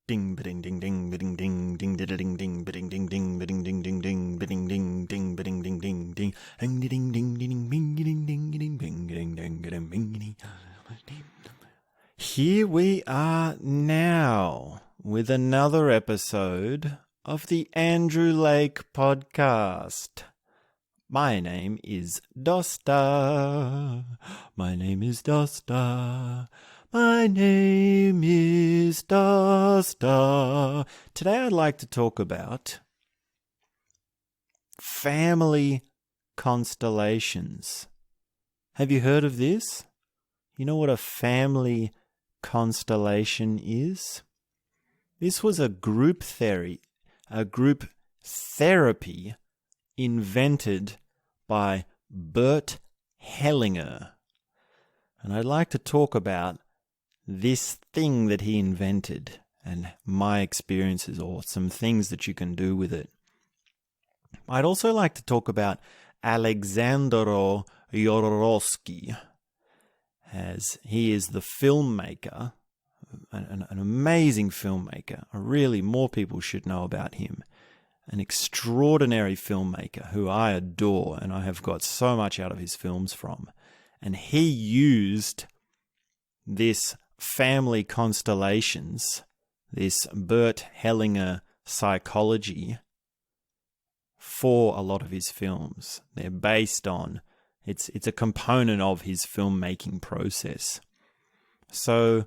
Ding bidding ding ding bidding ding ding ding ding bidding ding ding bidding ding ding ding bidding ding ding bidding ding ding ding ding ding ding ding bing ding ding ding bing ding ding ding bing. Here we are now with another episode of the Andrew Lake Podcast. My name is Dosta. My name is Dosta. My name is Dosta. Today I'd like to talk about family constellations. Have you heard of this? You know what a family constellation is? This was a group therapy invented by Bert Hellinger. And I'd like to talk about this thing that he invented and my experiences or some things that you can do with it. I'd also like to talk about Alejandero Jodorowsky, as he is the filmmaker, an amazing filmmaker. Really, more people should know about him. An extraordinary filmmaker who I adore and I have got so much out of his films from. And he used this family constellations, this Bert Hellinger psychology, for a lot of his films. They're based on, it's a component of his filmmaking process. So,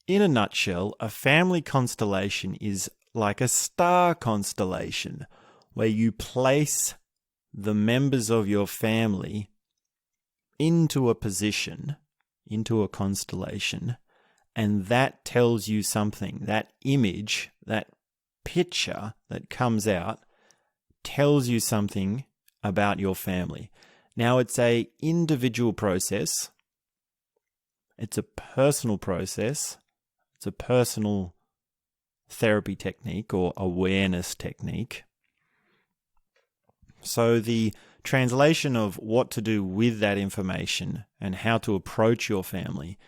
in a nutshell, a family constellation is like a star constellation, where you place the members of your family into a position, into a constellation, and that tells you something. That image, that picture that comes out, tells you something about your family. Now, it's an individual process. It's a personal process. It's a personal therapy technique or awareness technique. So the translation of what to do with that information and how to approach your family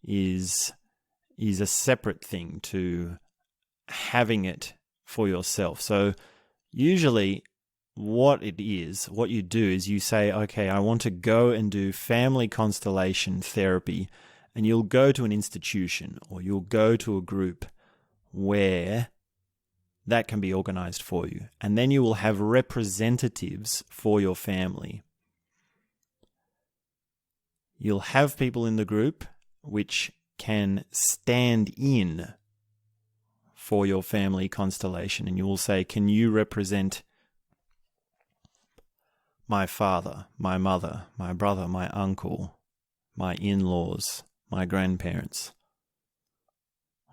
is a separate thing to having it for yourself. So usually what you do is you say, okay, I want to go and do family constellation therapy, and you'll go to an institution or you'll go to a group where that can be organized for you. And then you will have representatives for your family. You'll have people in the group which can stand in for your family constellation. And you will say, can you represent my father, my mother, my brother, my uncle, my in-laws, my grandparents?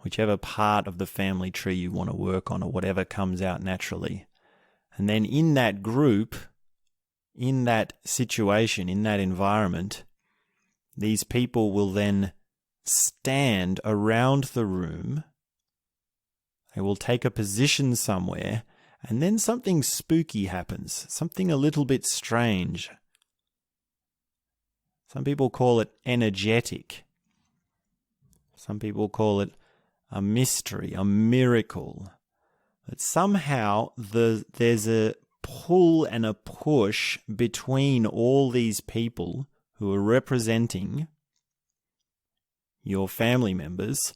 Whichever part of the family tree you want to work on or whatever comes out naturally. And then in that group, in that situation, in that environment, these people will then stand around the room. They will take a position somewhere, and then something spooky happens, something a little bit strange. Some people call it energetic. Some people call it a mystery, a miracle. But somehow there's a pull and a push between all these people who are representing your family members,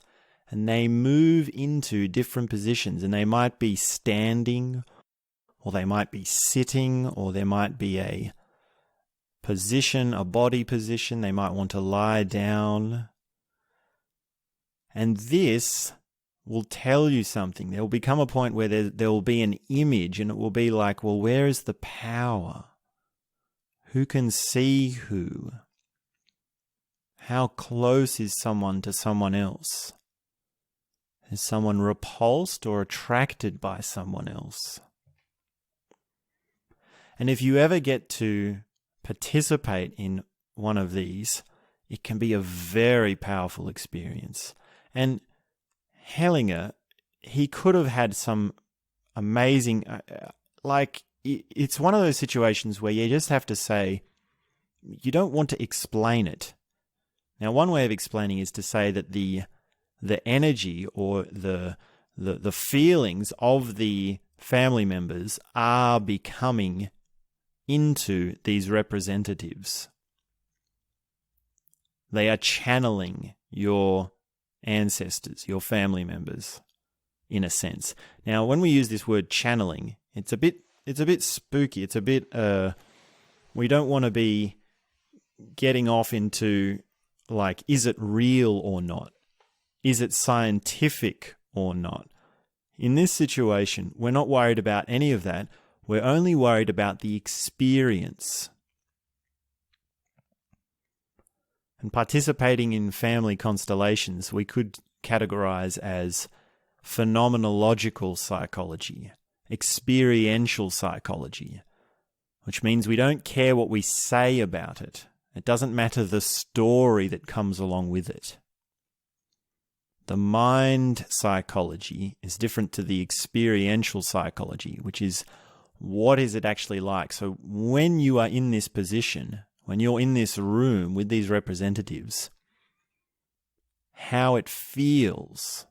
and they move into different positions, and they might be standing, or they might be sitting, or there might be a position, a body position. They might want to lie down. And this will tell you something. There will become a point where there will be an image, and it will be like, well, where is the power? Who can see who? How close is someone to someone else? Is someone repulsed or attracted by someone else? And if you ever get to participate in one of these, it can be a very powerful experience. And Hellinger, he could have had some amazing, it's one of those situations where you just have to say, you don't want to explain it. Now, one way of explaining is to say that the energy or the the feelings of the family members are becoming into these representatives. They are channeling your ancestors, your family members, in a sense. Now, when we use this word channeling, it's a bit spooky. It's a bit, we don't want to be getting off into, like, is it real or not? Is it scientific or not? In this situation, we're not worried about any of that. We're only worried about the experience. And participating in family constellations, we could categorize as phenomenological psychology, experiential psychology, which means we don't care what we say about it. It doesn't matter the story that comes along with it. The mind psychology is different to the experiential psychology, which is what is it actually like? So when you are in this position, when you're in this room with these representatives, how it feels,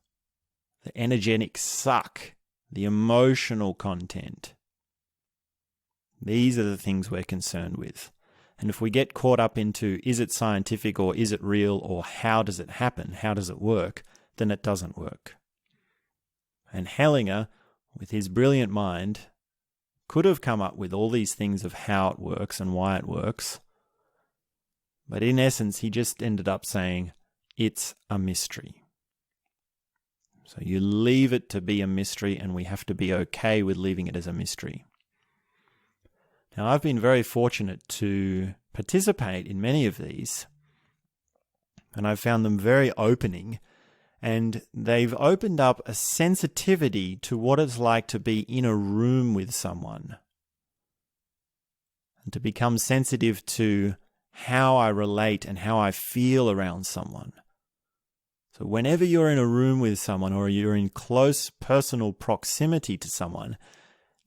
the energetic suck, the emotional content. These are the things we're concerned with. And if we get caught up into, is it scientific or is it real, or how does it happen, how does it work, then it doesn't work. And Hellinger, with his brilliant mind, could have come up with all these things of how it works and why it works. But in essence, he just ended up saying, it's a mystery. So you leave it to be a mystery, and we have to be okay with leaving it as a mystery. Now, I've been very fortunate to participate in many of these, and I've found them very opening, and they've opened up a sensitivity to what it's like to be in a room with someone, and to become sensitive to how I relate and how I feel around someone. So whenever you're in a room with someone, or you're in close personal proximity to someone,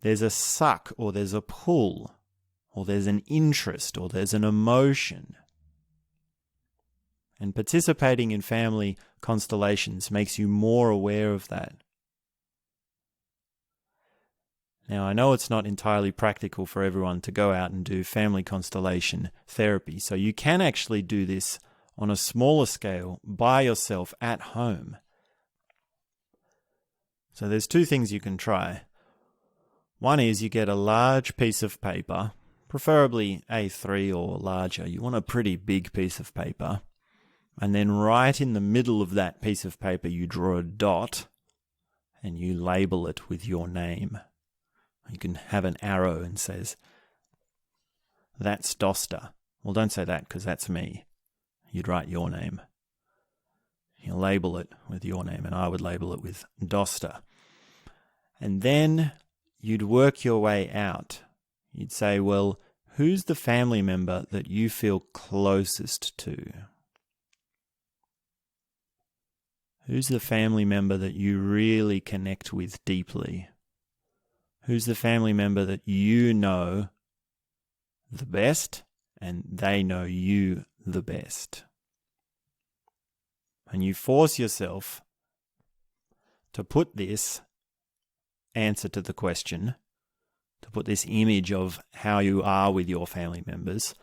there's a suck, or there's a pull, or there's an interest, or there's an emotion. And participating in family constellations makes you more aware of that. Now, I know it's not entirely practical for everyone to go out and do family constellation therapy, so you can actually do this on a smaller scale by yourself at home. So there's two things you can try. One is you get a large piece of paper, preferably A3 or larger. You want a pretty big piece of paper. And then right in the middle of that piece of paper, you draw a dot and you label it with your name. You can have an arrow and says, that's Dosta. Well, don't say that because that's me. You'd write your name. You label it with your name, and I would label it with Dosta. And then you'd work your way out. You'd say, well, who's the family member that you feel closest to? Who's the family member that you really connect with deeply? Who's the family member that you know the best and they know you the best? And you force yourself to put this answer to the question, to put this image of how you are with your family members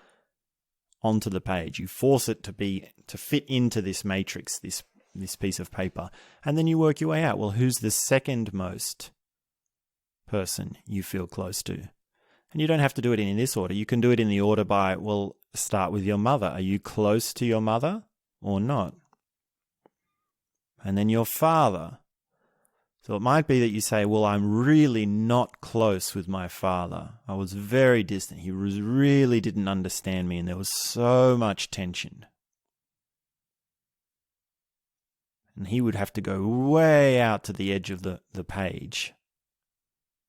onto the page. You force it to fit into this matrix, this piece of paper. And then you work your way out. Well, who's the second most person you feel close to? And you don't have to do it in this order. You can do it in the order by, well, start with your mother. Are you close to your mother or not? And then your father. So it might be that you say, well, I'm really not close with my father. I was very distant. He really didn't understand me, and there was so much tension. And he would have to go way out to the edge of the page.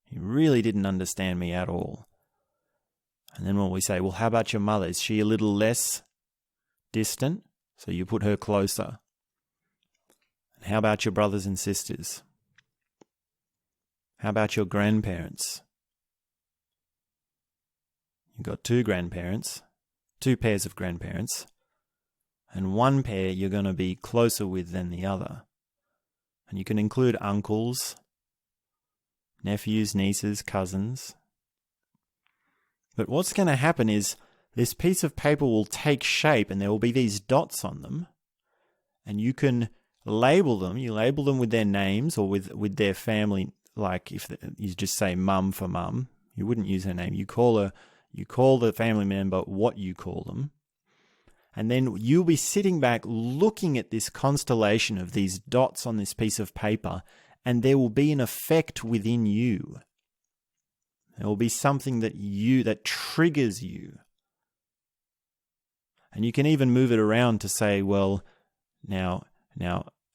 He really didn't understand me at all. And then when we say, well, how about your mother? Is she a little less distant? So you put her closer. And how about your brothers and sisters? How about your grandparents? You've got two grandparents, two pairs of grandparents, and one pair you're going to be closer with than the other. And you can include uncles, nephews, nieces, cousins. But what's going to happen is this piece of paper will take shape and there will be these dots on them. And you can label them. You label them with their names or with their family. Like if you just say mum for mum, you wouldn't use her name. You call the family member what you call them. And then you'll be sitting back looking at this constellation of these dots on this piece of paper, and there will be an effect within you. There will be something that triggers you. And you can even move it around to say, well, now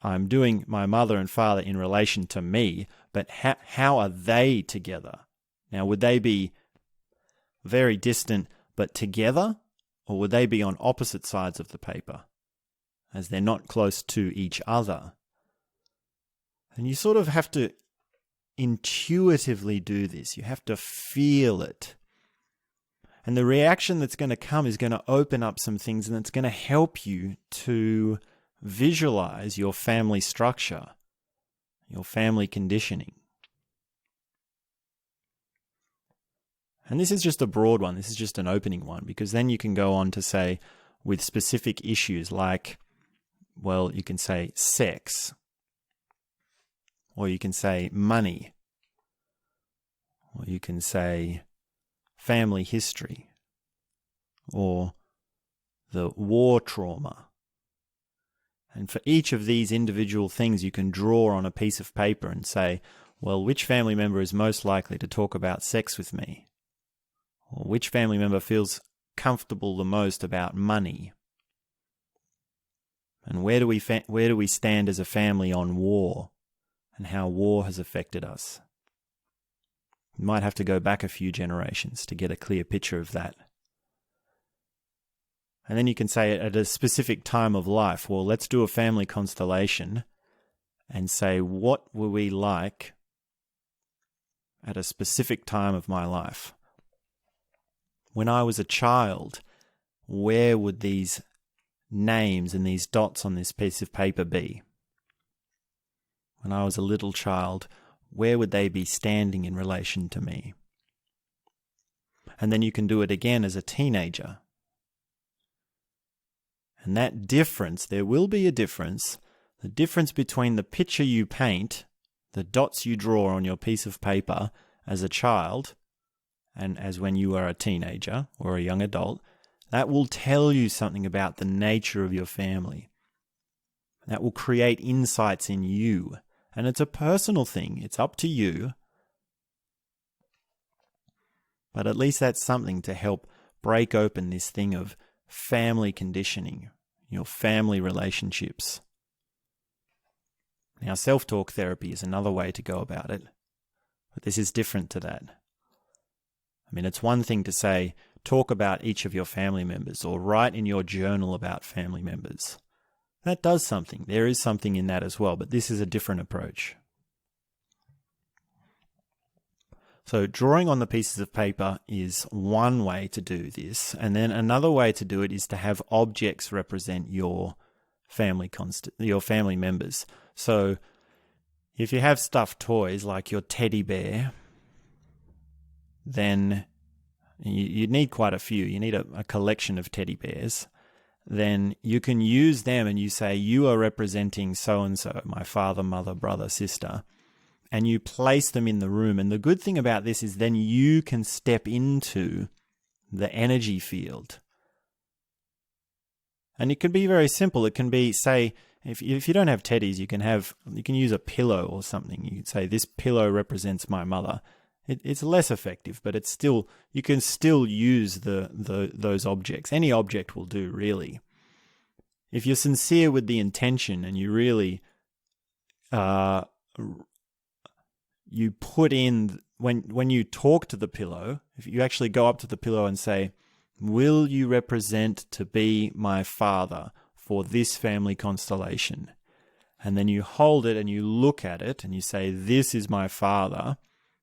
I'm doing my mother and father in relation to me, but how are they together? Now, would they be very distant but together? Or would they be on opposite sides of the paper, as they're not close to each other? And you sort of have to intuitively do this. You have to feel it. And the reaction that's going to come is going to open up some things, and it's going to help you to visualize your family structure, your family conditioning. And this is just a broad one. This is just an opening one, because then you can go on to say with specific issues like, well, you can say sex, or you can say money, or you can say family history, or the war trauma. And for each of these individual things, you can draw on a piece of paper and say, well, which family member is most likely to talk about sex with me? Or which family member feels comfortable the most about money? And where do we stand as a family on war and how war has affected us? You might have to go back a few generations to get a clear picture of that. And then you can say at a specific time of life, well, let's do a family constellation and say, what were we like at a specific time of my life? When I was a child, where would these names and these dots on this piece of paper be? When I was a little child, where would they be standing in relation to me? And then you can do it again as a teenager. And that difference, there will be a difference, the difference between the picture you paint, the dots you draw on your piece of paper as a child, and as when you are a teenager or a young adult, that will tell you something about the nature of your family. That will create insights in you. And it's a personal thing. It's up to you. But at least that's something to help break open this thing of family conditioning, your family relationships. Now, self-talk therapy is another way to go about it. But this is different to that. I mean, it's one thing to say, talk about each of your family members or write in your journal about family members. That does something. There is something in that as well, but this is a different approach. So drawing on the pieces of paper is one way to do this. And then another way to do it is to have objects represent your family members. So if you have stuffed toys like your teddy bear, then you need quite a few. You need a collection of teddy bears. Then you can use them and you say, you are representing so-and-so, my father, mother, brother, sister, and you place them in the room. And the good thing about this is then you can step into the energy field. And it can be very simple. It can be, say, if you don't have teddies, you can use a pillow or something. You can say, this pillow represents my mother. It's less effective, but it's still, you can still use those objects. Any object will do, really. If you're sincere with the intention and you really you put in, when you talk to the pillow, if you actually go up to the pillow and say, will you represent to be my father for this family constellation? And then you hold it and you look at it and you say, this is my father,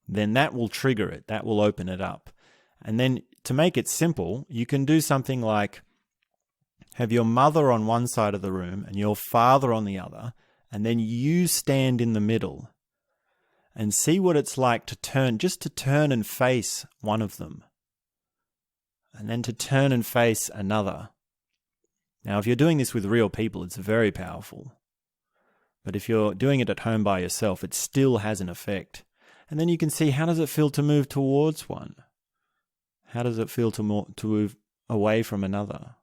then that will trigger it. That will open it up. And then to make it simple, you can do something like have your mother on one side of the room and your father on the other, and then you stand in the middle and see what it's like to turn and face one of them, and then to turn and face another. Now, if you're doing this with real people, it's very powerful. But if you're doing it at home by yourself, it still has an effect. And then you can see, how does it feel to move towards one? How does it feel to move away from another?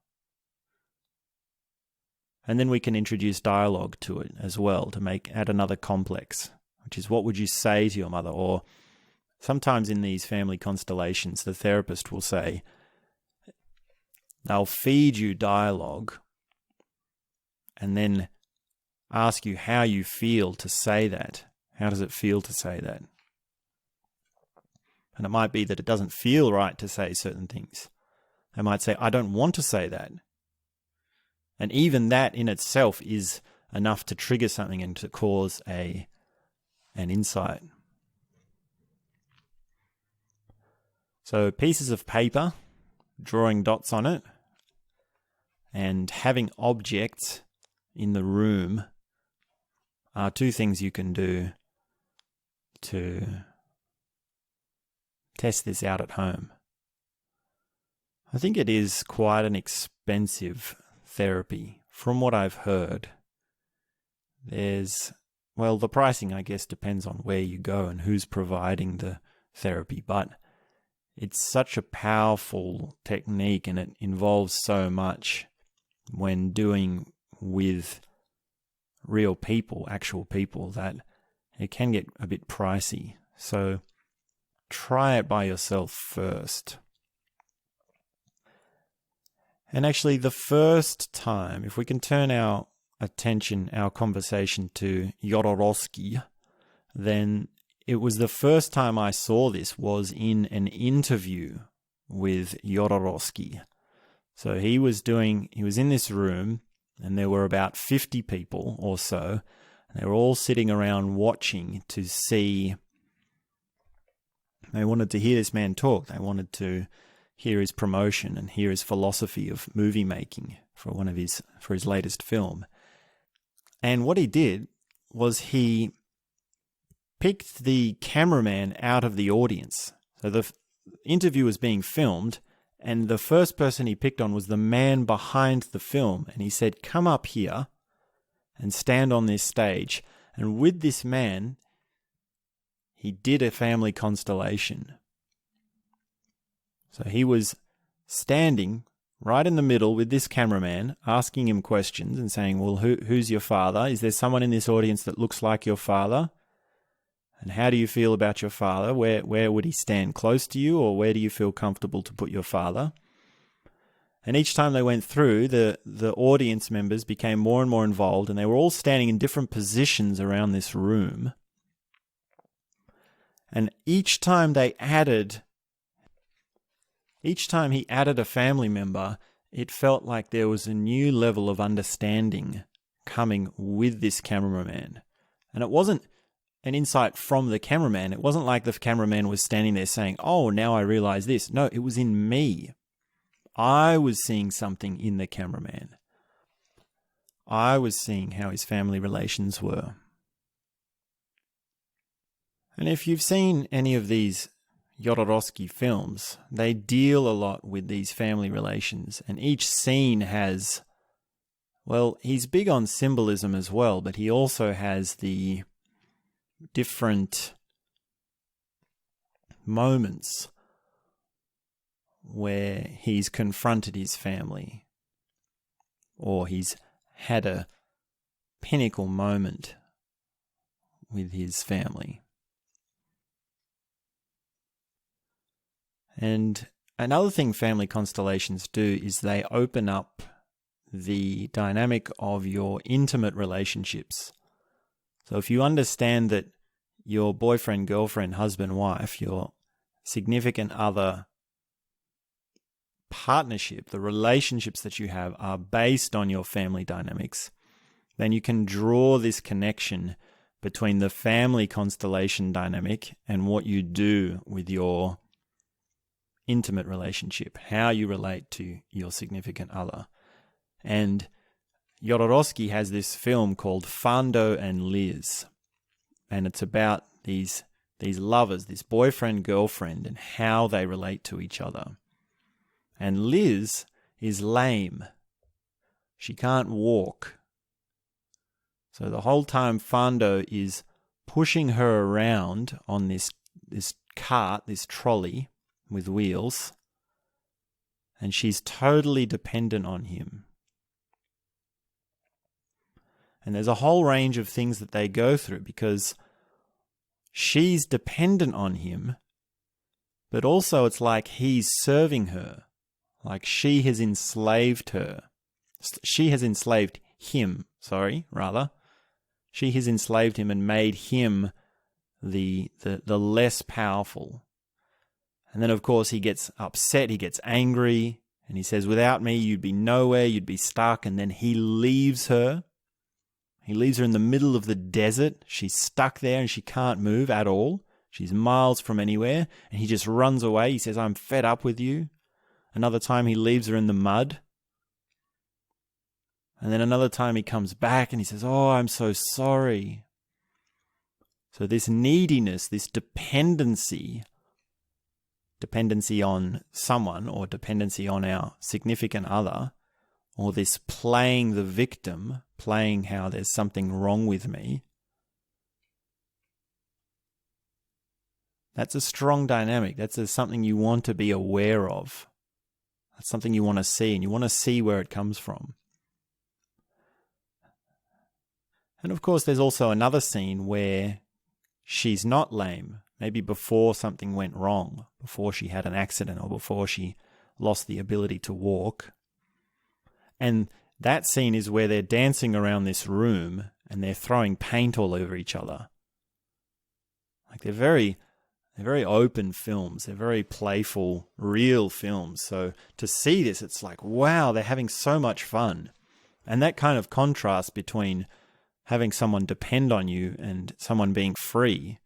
And then we can introduce dialogue to it as well to add another complex, which is, what would you say to your mother? Or sometimes in these family constellations, the therapist will say, they'll feed you dialogue and then ask you how you feel to say that. How does it feel to say that? And it might be that it doesn't feel right to say certain things. They might say, I don't want to say that. And even that in itself is enough to trigger something and to cause an insight. So pieces of paper, drawing dots on it, and having objects in the room are two things you can do to test this out at home. I think it is quite an expensive therapy. From what I've heard, the pricing, I guess, depends on where you go and who's providing the therapy, but it's such a powerful technique and it involves so much when doing with real people, actual people, that it can get a bit pricey. So try it by yourself first. And actually, the first time, if we can turn our attention, our conversation to Yorowski, then it was the first time I saw this was in an interview with Yorowski. So he was in this room, and there were about 50 people or so. And they were all sitting around watching to see. They wanted to hear this man talk. They wanted to hear his promotion and hear his philosophy of movie making for his latest film. And what he did was he picked the cameraman out of the audience. So the interview was being filmed, and the first person he picked on was the man behind the film. And he said, come up here and stand on this stage. And with this man, he did a family constellation. So he was standing right in the middle with this cameraman, asking him questions and saying, well, who's your father? Is there someone in this audience that looks like your father? And how do you feel about your father? Where would he stand, close to you, or where do you feel comfortable to put your father? And each time they went through, the audience members became more and more involved, and they were all standing in different positions around this room. And each time he added a family member, it felt like there was a new level of understanding coming with this cameraman. And it wasn't an insight from the cameraman. It wasn't like the cameraman was standing there saying, oh, now I realize this. No, it was in me. I was seeing something in the cameraman. I was seeing how his family relations were. And if you've seen any of these Jodorowsky films, they deal a lot with these family relations, and each scene has, he's big on symbolism as well, but he also has the different moments where he's confronted his family, or he's had a pinnacle moment with his family. And another thing family constellations do is they open up the dynamic of your intimate relationships. So if you understand that your boyfriend, girlfriend, husband, wife, your significant other partnership, the relationships that you have are based on your family dynamics, then you can draw this connection between the family constellation dynamic and what you do with your intimate relationship, how you relate to your significant other. And Jodorowsky has this film called Fondo and Liz, and it's about these lovers, this boyfriend-girlfriend, and how they relate to each other. And Liz is lame. She can't walk. So the whole time Fondo is pushing her around on this cart, this trolley with wheels, and she's totally dependent on him. And there's a whole range of things that they go through because she's dependent on him, but also it's like he's serving her, like she has enslaved her. She has enslaved him, rather. She has enslaved him and made him the less powerful. And then, of course, he gets upset, he gets angry, and he says, without me, you'd be nowhere, you'd be stuck. And then he leaves her. He leaves her in the middle of the desert. She's stuck there and she can't move at all. She's miles from anywhere. And he just runs away. He says, I'm fed up with you. Another time he leaves her in the mud. And then another time he comes back and he says, oh, I'm so sorry. So this neediness, this dependency on someone or dependency on our significant other, or this playing the victim, playing how there's something wrong with me, that's a strong dynamic. That's something you want to be aware of. That's something you want to see, and you want to see where it comes from. And of course, there's also another scene where she's not lame. Maybe before something went wrong, before she had an accident or before she lost the ability to walk. And that scene is where they're dancing around this room and they're throwing paint all over each other. Like they're very open films. They're very playful, real films. So to see this, it's like, wow, they're having so much fun. And that kind of contrast between having someone depend on you and someone being free,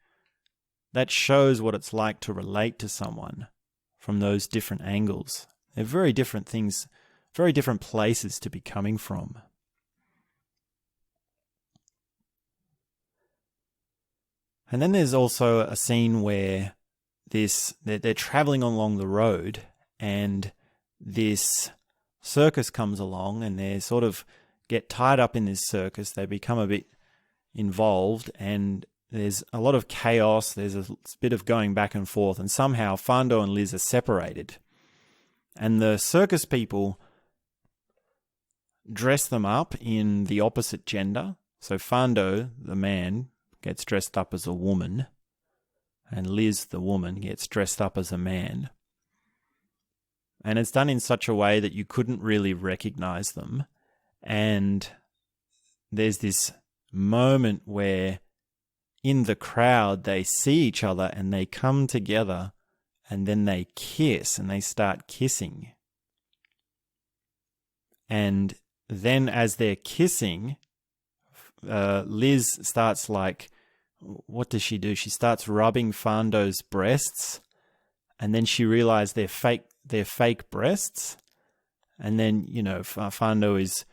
that shows what it's like to relate to someone from those different angles. They're very different things, very different places to be coming from. And then there's also a scene where they're traveling along the road and this circus comes along and they sort of get tied up in this circus. They become a bit involved and there's a lot of chaos. There's a bit of going back and forth, and somehow Fondo and Liz are separated. And the circus people dress them up in the opposite gender. So Fondo, the man, gets dressed up as a woman, and Liz, the woman, gets dressed up as a man. And it's done in such a way that you couldn't really recognize them. And there's this moment where in the crowd, they see each other and they come together and then they kiss and they start kissing. And then as they're kissing, Liz starts what does she do? She starts rubbing Fondo's breasts and then she realizes they're fake breasts. And then, Fondo is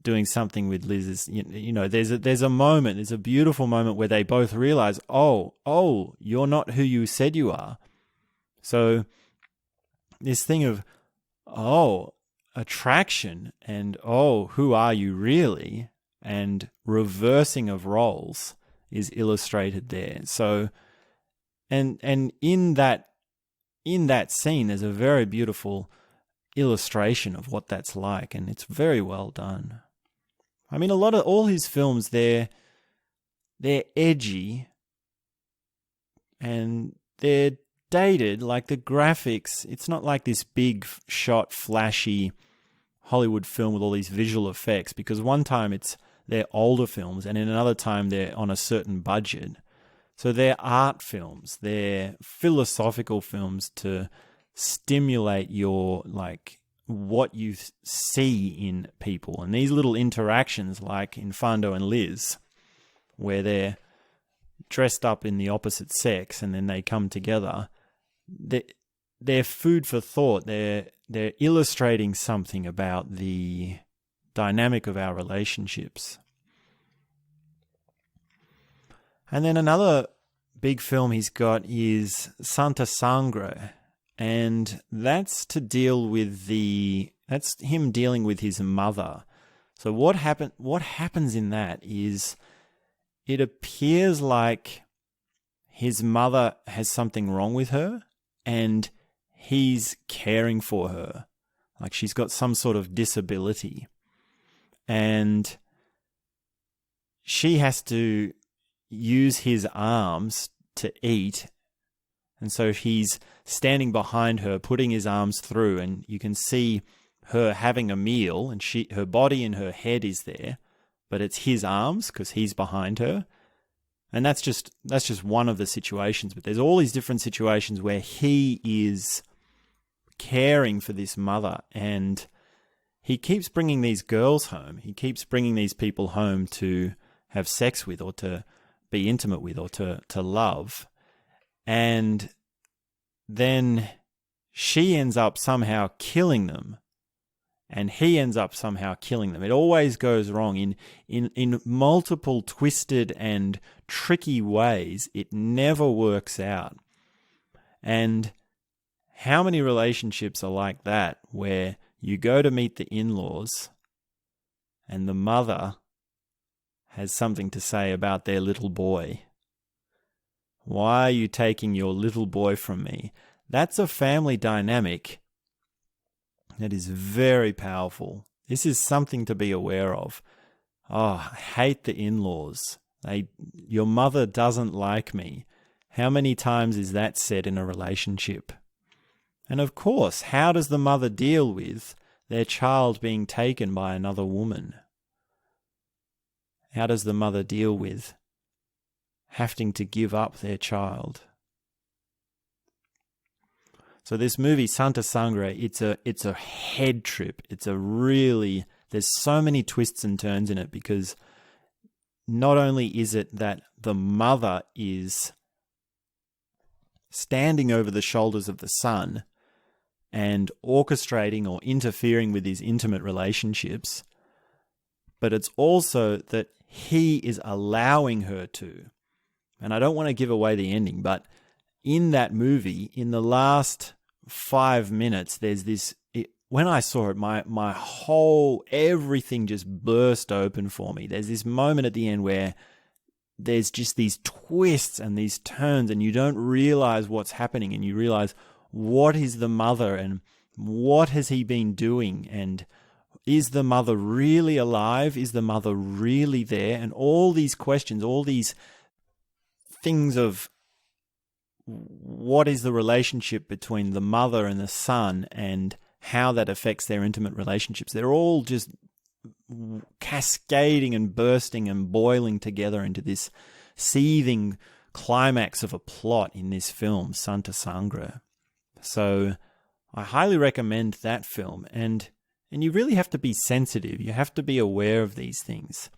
doing something with Liz's, there's a moment, there's a beautiful moment where they both realize, oh, you're not who you said you are. So this thing of, attraction and, who are you really? And reversing of roles is illustrated there. So, and in that scene, there's a very beautiful illustration of what that's like, and it's very well done. I mean, all his films, they're edgy and they're dated. Like the graphics, it's not like this big shot, flashy Hollywood film with all these visual effects, because one time they're older films and in another time they're on a certain budget. So they're art films. They're philosophical films to stimulate your, what you see in people. And these little interactions, like in Fondo and Liz, where they're dressed up in the opposite sex and then they come together, they're food for thought. They're illustrating something about the dynamic of our relationships. And then another big film he's got is Santa Sangre, and that's him dealing with his mother. So what happens in that is it appears like his mother has something wrong with her and he's caring for her. Like she's got some sort of disability. And she has to use his arms to eat. And so he's standing behind her, putting his arms through, and you can see her having a meal, and her body and her head is there, but it's his arms because he's behind her. And that's just one of the situations. But there's all these different situations where he is caring for this mother, and he keeps bringing these girls home. He keeps bringing these people home to have sex with, or to be intimate with, or to love. And then she ends up somehow killing them, and he ends up somehow killing them. It always goes wrong in multiple twisted and tricky ways. It never works out. And how many relationships are like that, where you go to meet the in-laws and the mother has something to say about their little boy? Why are you taking your little boy from me? That's a family dynamic that is very powerful. This is something to be aware of. Oh, I hate the in-laws. Your mother doesn't like me. How many times is that said in a relationship? And of course, how does the mother deal with their child being taken by another woman? How does the mother deal with having to give up their child? So this movie, Santa Sangre, it's a head trip. There's so many twists and turns in it, because not only is it that the mother is standing over the shoulders of the son and orchestrating or interfering with his intimate relationships, but it's also that he is allowing her to. And I don't want to give away the ending, but in that movie, in the last 5 minutes, there's this, when I saw it, my whole, everything just burst open for me. There's this moment at the end where there's just these twists and these turns, and you don't realize what's happening, and you realize, what is the mother and what has he been doing? And is the mother really alive? Is the mother really there? And all these questions, all these things of what is the relationship between the mother and the son and how that affects their intimate relationships. They're all just cascading and bursting and boiling together into this seething climax of a plot in this film, Santa Sangre. So I highly recommend that film. And you really have to be sensitive. You have to be aware of these things,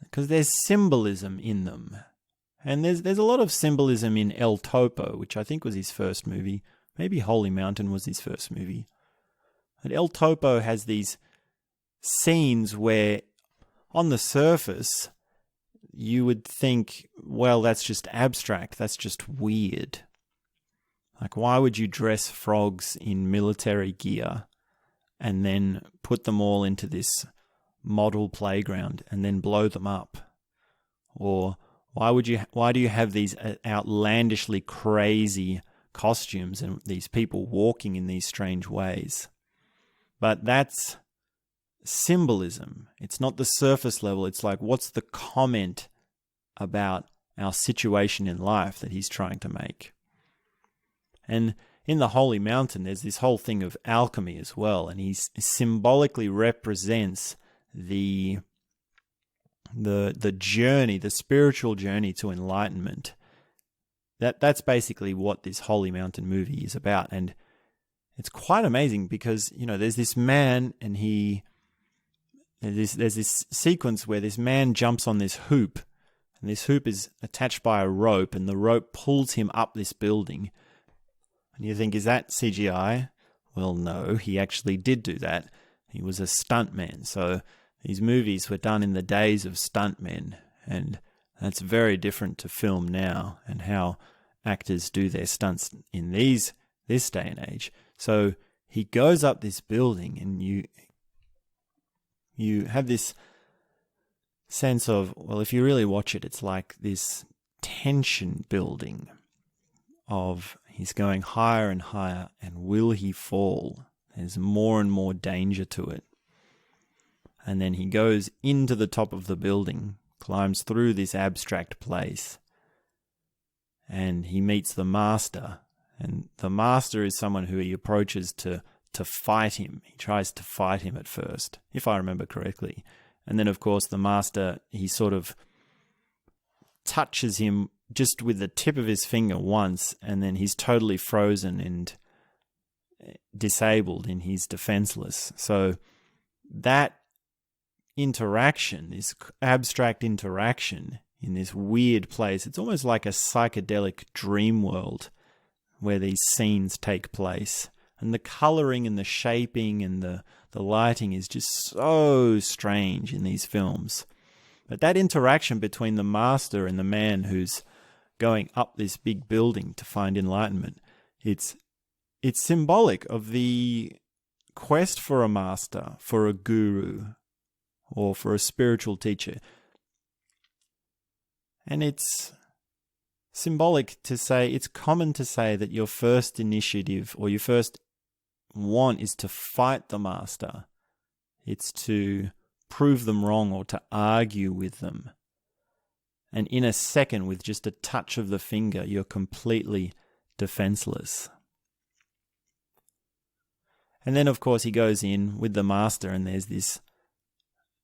because there's symbolism in them. And there's a lot of symbolism in El Topo, which I think was his first movie. Maybe Holy Mountain was his first movie. But El Topo has these scenes where, on the surface, you would think, well, that's just abstract. That's just weird. Like, why would you dress frogs in military gear and then put them all into this model playground and then blow them up? Or why do you have these outlandishly crazy costumes and these people walking in these strange ways? But that's symbolism. It's not the surface level. It's like, what's the comment about our situation in life that he's trying to make? And in the Holy Mountain, there's this whole thing of alchemy as well, and he symbolically represents the journey, the spiritual journey to enlightenment. That's basically what this Holy Mountain movie is about. And it's quite amazing because, there's this man, and there's this sequence where this man jumps on this hoop, and this hoop is attached by a rope, and the rope pulls him up this building. And you think, is that CGI? Well, no, he actually did do that. He was a stuntman. So these movies were done in the days of stuntmen, and that's very different to film now and how actors do their stunts in this day and age. So he goes up this building, and you have this sense of, well, if you really watch it, it's like this tension building of he's going higher and higher, and will he fall? There's more and more danger to it. And then he goes into the top of the building, climbs through this abstract place, and he meets the master. And the master is someone who he approaches to fight him. He tries to fight him at first, if I remember correctly. And then, of course, the master, he sort of touches him just with the tip of his finger once, and then he's totally frozen and disabled, and he's defenseless. So that interaction, this abstract interaction in this weird place, it's almost like a psychedelic dream world where these scenes take place. And the colouring and the shaping and the lighting is just so strange in these films. But that interaction between the master and the man who's going up this big building to find enlightenment, it's symbolic of the quest for a master, for a guru, or for a spiritual teacher. And it's symbolic to say, it's common to say that your first initiative or your first want is to fight the master. It's to prove them wrong or to argue with them. And in a second, with just a touch of the finger, you're completely defenseless. And then, of course, he goes in with the master, and there's this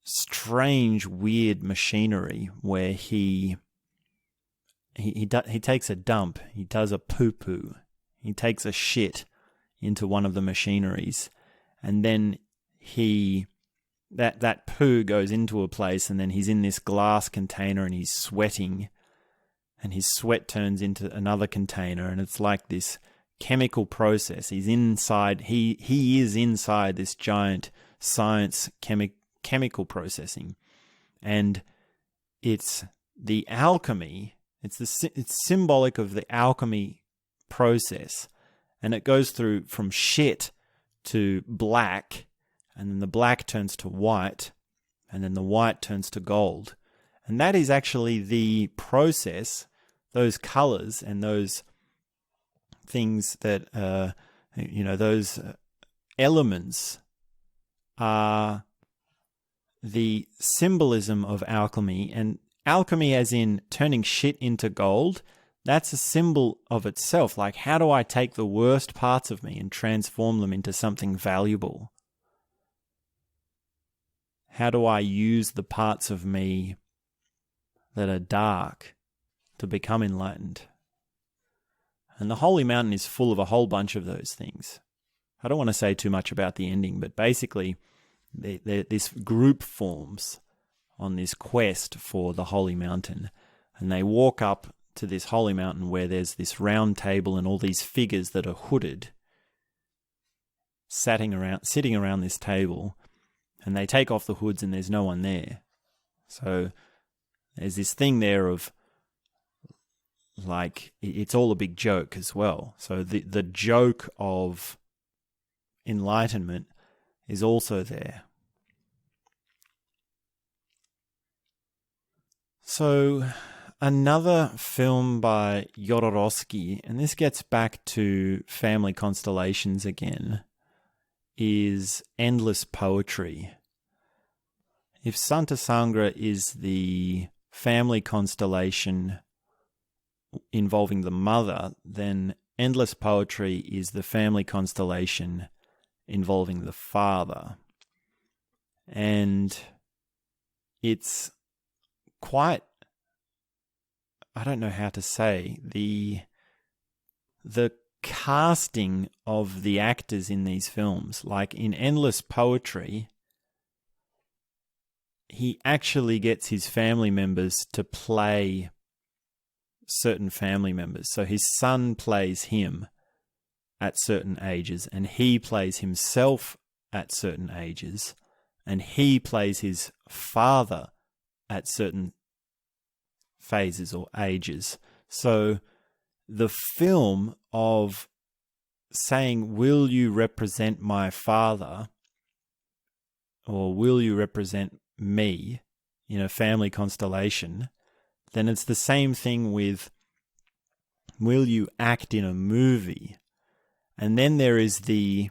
strange, weird machinery where he takes a dump, he does a poo-poo, he takes a shit into one of the machineries, and then that poo goes into a place, and then he's in this glass container and he's sweating, and his sweat turns into another container, and it's like this chemical process. He's inside, he is inside this giant science chemical processing, and it's the alchemy. It's symbolic of the alchemy process, and it goes through from shit to black, and then the black turns to white, and then the white turns to gold. And that is actually the process, those colors and those things that, those elements are the symbolism of alchemy. And alchemy as in turning shit into gold, that's a symbol of itself. Like, how do I take the worst parts of me and transform them into something valuable? How do I use the parts of me that are dark to become enlightened? And the Holy Mountain is full of a whole bunch of those things. I don't want to say too much about the ending, but basically this group forms on this quest for the Holy Mountain, and they walk up to this Holy Mountain where there's this round table and all these figures that are hooded sitting around this table, and they take off the hoods and there's no one there. So there's this thing there of, like, it's all a big joke as well. So the joke of enlightenment is also there. So another film by Yorowski, and this gets back to Family Constellations again, is Endless Poetry. If Santa Sangra is the family constellation involving the mother, then Endless Poetry is the family constellation involving the father. And it's quite, I don't know how to say, the casting of the actors in these films. Like in Endless Poetry, he actually gets his family members to play certain family members. So his son plays him at certain ages, and he plays himself at certain ages, and he plays his father at certain phases or ages. So the film of saying, will you represent my father, or will you represent me in a family constellation, then it's the same thing with, will you act in a movie? And then there is the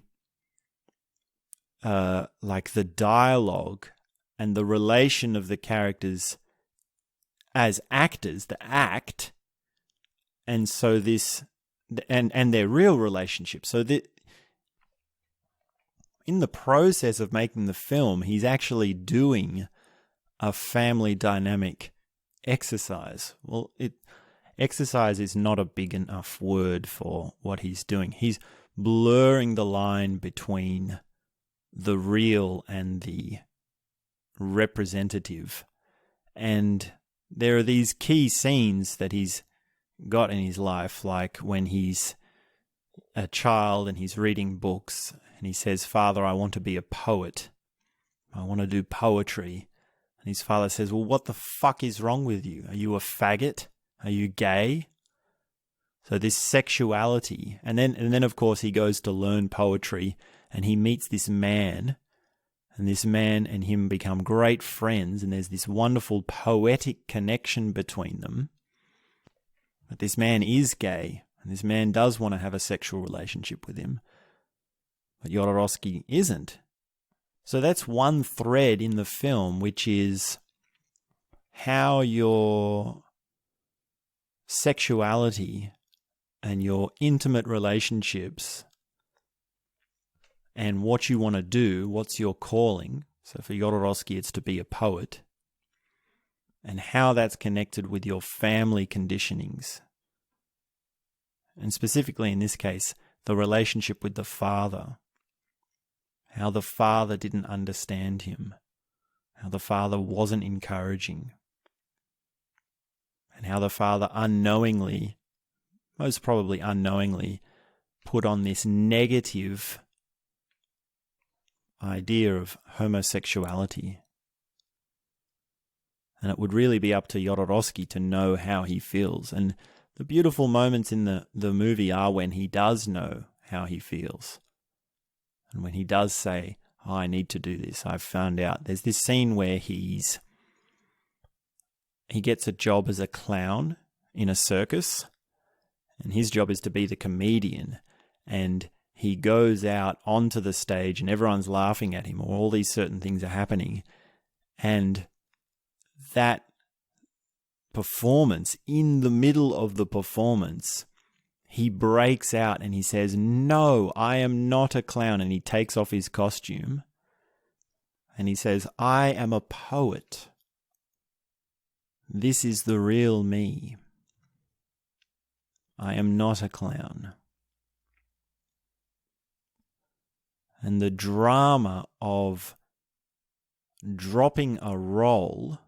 the dialogue and the relation of the characters as actors, the act, and so this, and their real relationship. So that in the process of making the film, he's actually doing a family dynamic exercise. Well, exercise is not a big enough word for what he's doing. He's blurring the line between the real and the representative. And there are these key scenes that he's got in his life, like when he's a child and he's reading books and he says, "Father, I want to be a poet. I want to do poetry." And his father says, "Well, what the fuck is wrong with you? Are you a faggot? Are you gay?" So this sexuality, and then of course he goes to learn poetry, and he meets this man, and this man and him become great friends, and there's this wonderful poetic connection between them. But this man is gay, and this man does want to have a sexual relationship with him, but Jodorowsky isn't. So that's one thread in the film, which is how your sexuality and your intimate relationships and what you want to do, what's your calling. So for Jodorowsky, it's to be a poet. And how that's connected with your family conditionings. And specifically in this case, the relationship with the father. How the father didn't understand him. How the father wasn't encouraging. And how the father unknowingly, most probably unknowingly, put on this negative idea of homosexuality. And it would really be up to Jodorowsky to know how he feels. And the beautiful moments in the movie are when he does know how he feels. And when he does say, "Oh, I need to do this. I've found out." There's this scene where he gets a job as a clown in a circus. And his job is to be the comedian. And he goes out onto the stage and everyone's laughing at him, or all these certain things are happening. And that performance, in the middle of the performance, he breaks out and he says, "No, I am not a clown." And he takes off his costume and he says, "I am a poet. This is the real me. I am not a clown." And the drama of dropping a role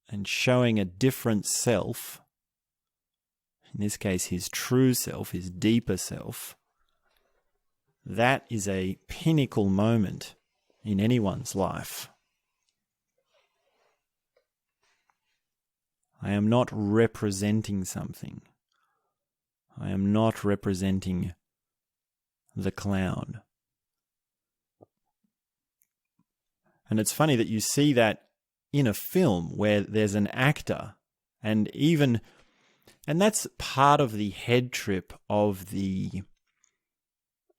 and showing a different self, in this case his true self, his deeper self, that is a pinnacle moment in anyone's life. I am not representing something. I am not representing the clown. And it's funny that you see that in a film where there's an actor, and that's part of the head trip of the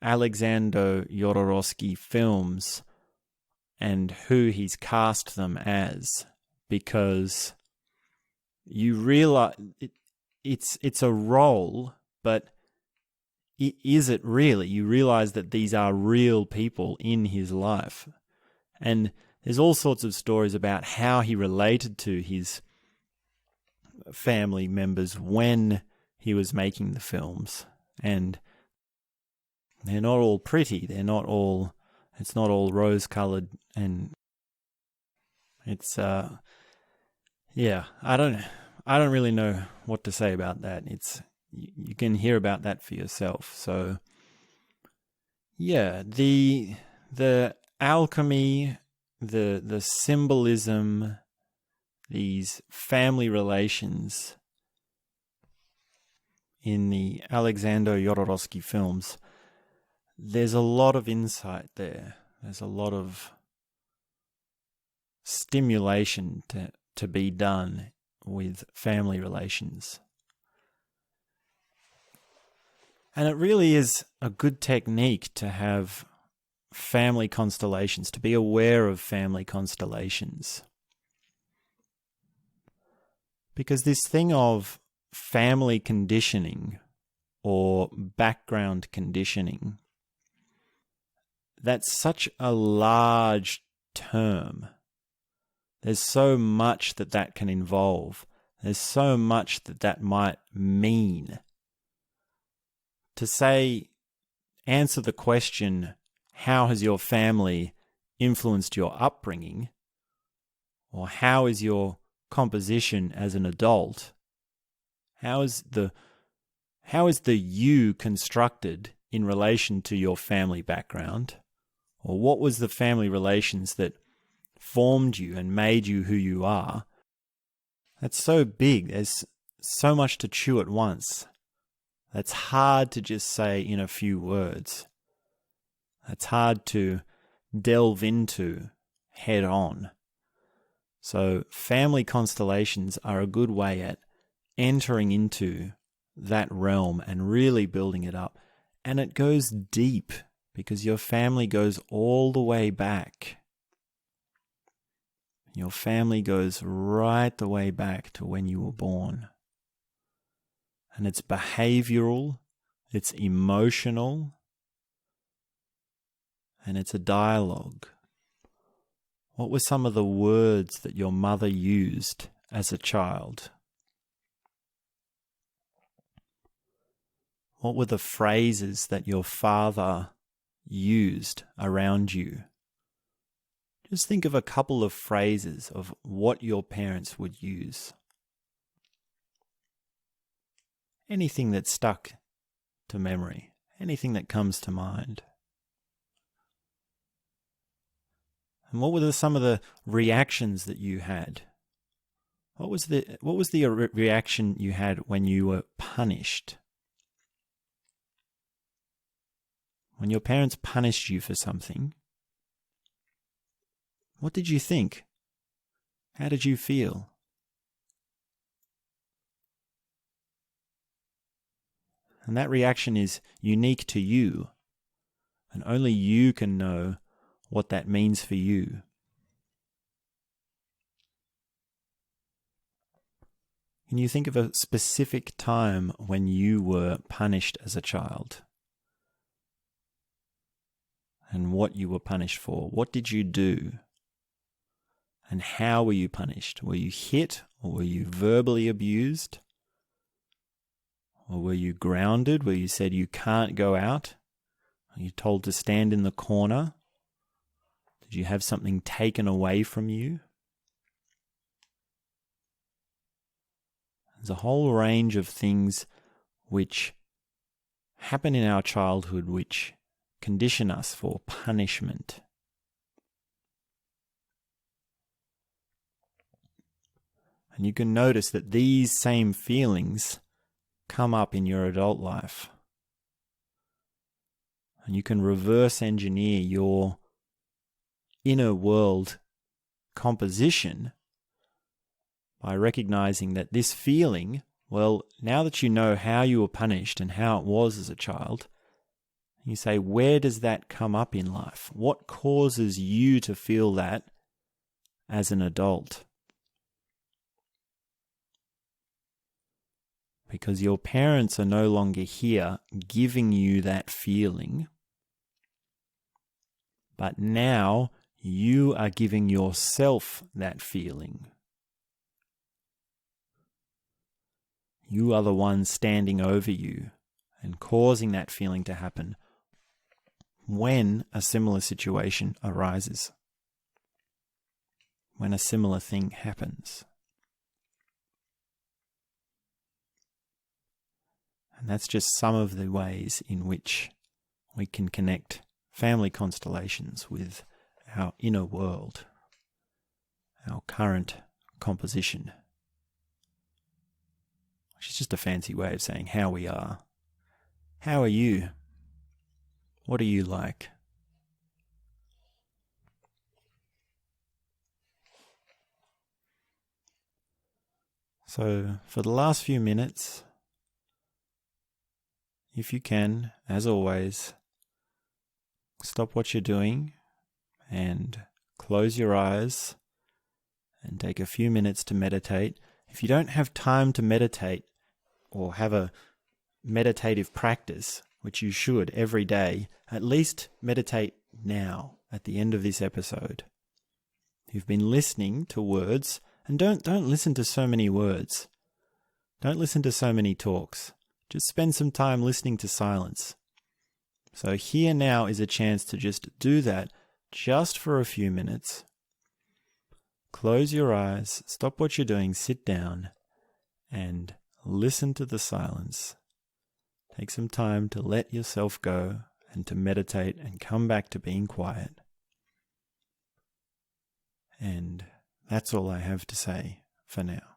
Alejandro Jodorowsky films and who he's cast them as, because you realize it's a role, but is it really? You realize that these are real people in his life. And there's all sorts of stories about how he related to his family members when he was making the films. And they're not all pretty. It's not all rose-colored, and it's, I don't really know what to say about that. You can hear about that for yourself. So, yeah, the alchemy, the symbolism, these family relations in the Alejandro Jodorowsky films, there's a lot of insight there. There's a lot of stimulation to be done with family relations. And it really is a good technique to have family constellations, to be aware of family constellations. Because this thing of family conditioning or background conditioning, that's such a large term. There's so much that can involve. There's so much that might mean. To say, answer the question, how has your family influenced your upbringing? Or how is your composition as an adult? How is the you constructed in relation to your family background? Or what was the family relations that formed you and made you who you are? That's so big. There's so much to chew at once. That's hard to just say in a few words. That's hard to delve into head on. So family constellations are a good way at entering into that realm and really building it up. And it goes deep because your family goes all the way back. Your family goes right the way back to when you were born. And it's behavioral, it's emotional, and it's a dialogue. What were some of the words that your mother used as a child? What were the phrases that your father used around you? Just think of a couple of phrases of what your parents would use. Anything that's stuck to memory, anything that comes to mind. And what were some of the reactions that you had? What was the reaction you had when you were punished? When your parents punished you for something, what did you think? How did you feel? And that reaction is unique to you, and only you can know what that means for you. Can you think of a specific time when you were punished as a child? And what you were punished for? What did you do? And how were you punished? Were you hit, or were you verbally abused? Or were you grounded, where you said you can't go out? Are you told to stand in the corner? Did you have something taken away from you? There's a whole range of things which happen in our childhood which condition us for punishment. And you can notice that these same feelings come up in your adult life. And you can reverse engineer your inner world composition by recognizing that this feeling, well, now that you know how you were punished and how it was as a child, you say, where does that come up in life? What causes you to feel that as an adult? Because your parents are no longer here giving you that feeling, but now you are giving yourself that feeling. You are the one standing over you and causing that feeling to happen when a similar situation arises, when a similar thing happens. And that's just some of the ways in which we can connect family constellations with our inner world, our current composition, which is just a fancy way of saying how we are. How are you? What are you like? So for the last few minutes, if you can, as always, stop what you're doing and close your eyes and take a few minutes to meditate. If you don't have time to meditate or have a meditative practice, which you should every day, at least meditate now at the end of this episode. You've been listening to words, and don't listen to so many words. Don't listen to so many talks. Just spend some time listening to silence. So here now is a chance to just do that just for a few minutes. Close your eyes, stop what you're doing, sit down, and listen to the silence. Take some time to let yourself go and to meditate and come back to being quiet. And that's all I have to say for now.